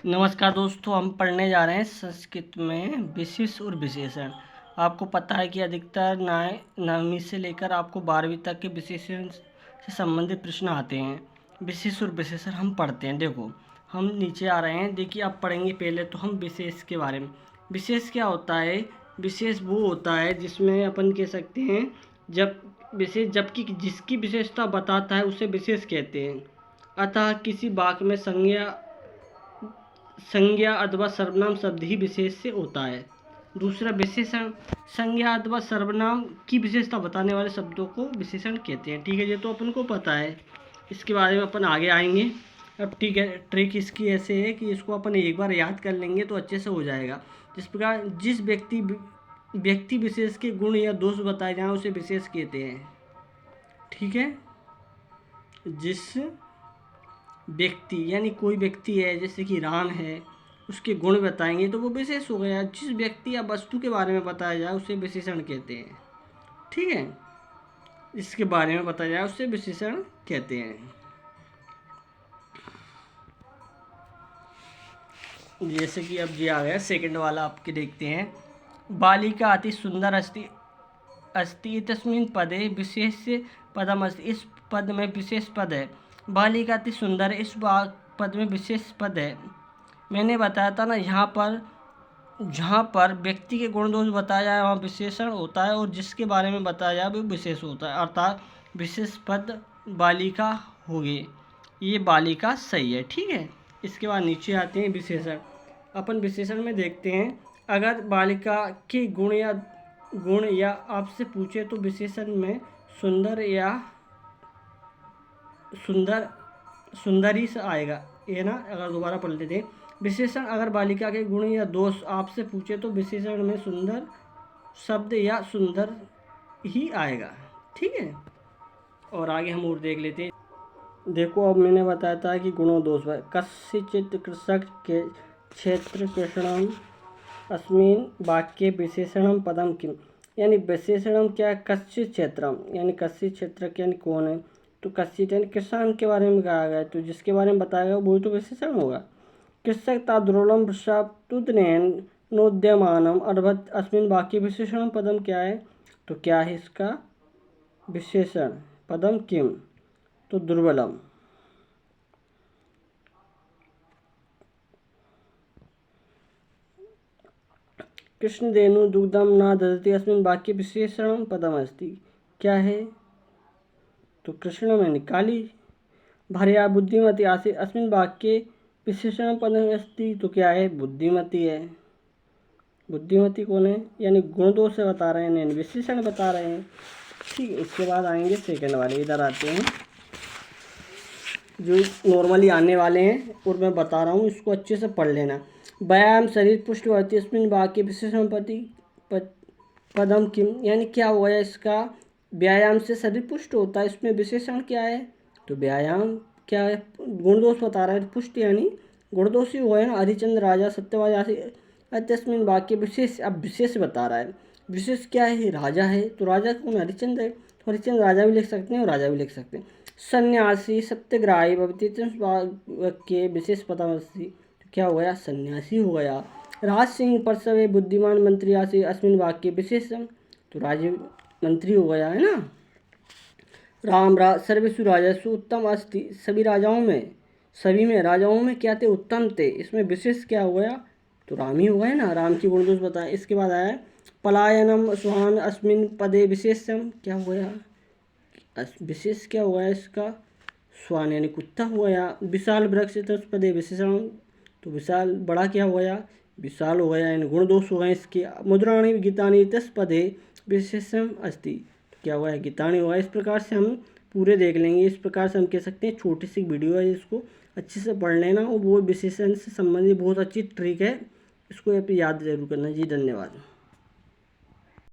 नमस्कार दोस्तों, हम पढ़ने जा रहे हैं संस्कृत में विशेष और विशेषण। आपको पता है कि अधिकतर नवमी से लेकर आपको 12वीं तक के विशेषण से संबंधित प्रश्न आते हैं। विशेष और विशेषण हम पढ़ते हैं। देखो, हम नीचे आ रहे हैं। देखिए, आप पढ़ेंगे पहले तो हम विशेष के बारे में। विशेष क्या होता है? विशेष वो होता है जिसमें अपन कह सकते हैं जबकि जिसकी विशेषता बताता है उसे विशेष कहते हैं। अतः किसी वाक्य में संज्ञा अथवा सर्वनाम शब्द ही विशेष से होता है। दूसरा विशेषण, संज्ञा अथवा सर्वनाम की विशेषता बताने वाले शब्दों को विशेषण कहते हैं। ठीक है, ये तो अपन को पता है, इसके बारे में अपन आगे आएंगे। अब ठीक है, ट्रिक इसकी ऐसे है कि इसको अपन एक बार याद कर लेंगे तो अच्छे से हो जाएगा। जिस प्रकार जिस व्यक्ति विशेष के गुण या दोष बताए जाएं उसे विशेष कहते हैं। ठीक है, जिस व्यक्ति यानी कोई व्यक्ति है, जैसे कि राम है, उसके गुण बताएंगे तो वो विशेष हो गया। जिस व्यक्ति या वस्तु के बारे में बताया जाए उसे विशेषण कहते हैं। ठीक है, इसके बारे में बताया जाए उसे विशेषण कहते हैं। जैसे कि अब ये आ गया सेकंड वाला, आपके देखते हैं। बालिका अति सुंदर अस्ति तस्मिन् पदे विशेष पदम अस्ति। इस पद में विशेष पद है। बालिका अति सुंदर, इस पद में विशेष पद है। मैंने बताया था ना, जहाँ पर व्यक्ति के गुण दोष बताया जाए वहाँ विशेषण होता है, और जिसके बारे में बताया जाए वो विशेष होता है, अर्थात विशेष पद बालिका होगी। ये बालिका सही है। ठीक है, इसके बाद नीचे आते हैं विशेषण। अपन विशेषण में देखते हैं, अगर बालिका के गुण या आपसे पूछे तो विशेषण में सुंदरी से आएगा। ये ना, अगर दोबारा पढ़ लेते हैं, विशेषण अगर बालिका के गुण या दोष आपसे पूछे तो विशेषण में सुंदर शब्द या सुंदर ही आएगा। ठीक है, और आगे हम और देख लेते हैं। देखो, अब मैंने बताया था कि गुणों दोष कस्यचित् कृषक के क्षेत्र कृष्णम अस्मिन् वाक्ये विशेषणम पदम किम। यानी विशेषणम क्या है? कस्यचित् क्षेत्रम, यानी कस्य क्षेत्र यानी कौन है, तो कस्यचित् यानी किसान के बारे में कहा गया है, तो जिसके बारे में बताया गया वो तो विशेषण होगा। कृषक तादुर्लभम वृषातुदनेन नोद्यमानम अर्भत अस्मिन् वाक्ये विशेषणम पदम क्या है, तो क्या है इसका विशेषण पदम किम, तो दुर्बलम। कृष्णदेनु दुग्धम न ददति अस्मिन् वाक्ये विशेषणम पदम अस्ति। क्या है, तो कृष्ण में निकाली। भार्या बुद्धिमती आसीत् अस्मिन् वाक्ये विशेषण पदम अस्ति। तो क्या है, बुद्धिमती है। बुद्धिमती कौन है, यानी गुण दोष से बता रहे हैं, यानी विशेषण बता रहे हैं। ठीक है, इसके बाद आएंगे सेकंड वाले। इधर आते हैं, जो नॉर्मली आने वाले हैं और मैं बता रहा हूँ, इसको अच्छे से पढ़ लेना। व्यायाम शरीर पुष्ट होती है अस्मिन् वाक्ये विशेषण पदम किम, यानी क्या हो गया इसका, व्यायाम से शरीर पुष्ट होता है, इसमें विशेषण क्या है, तो व्यायाम क्या है, गुण दोष बता रहा है, पुष्ट यानी गुण दोष ही हुआ है ना। हरिचंद्र राजा सत्यवादी अस्मिन् वाक्य विशेष, अब विशेष बता रहा है। विशेष क्या है, राजा है, तो राजा कौन, हरिचंद्र है, तो हरिचंद्र राजा भी लिख सकते हैं और राजा भी लिख सकते हैं। सन्यासी सत्यग्राही भवति वाक्य विशेष पदमस्ति, तो क्या हो गया, सन्यासी हो गया। राज सिंह परसवे बुद्धिमान मंत्री आसी अस्मिन् वाक्य विशेषण, तो राज मंत्री हो गया है ना। राम सर्वेषु राजस्व उत्तम अस्ति, सभी राजाओं में क्या थे, उत्तम थे, इसमें विशेष क्या हो गया, तो राम ही हो गए ना, राम की गुण दोष बताए। इसके बाद आया पलायनम सुहान अस्मिन् पदे विशेषम, क्या हो गया, विशेष क्या हुआ है इसका, स्वान यानी कुत्ता हो गया। विशाल वृक्ष पदे विशेषण, तो विशाल बड़ा क्या हो गया, विशाल हो गया, यानी गुण दोष हो गए इसके। मुद्राणी गीतानी तस् पदे विशेषम अस्ति, तो क्या हुआ है, गीतानी हुआ। इस प्रकार से हम पूरे देख लेंगे। इस प्रकार से हम कह सकते हैं छोटी सी वीडियो है, इसको अच्छे से पढ़ लेना, और वो विशेषण से संबंधित बहुत अच्छी ट्रिक है, इसको याद जरूर करना जी। धन्यवाद।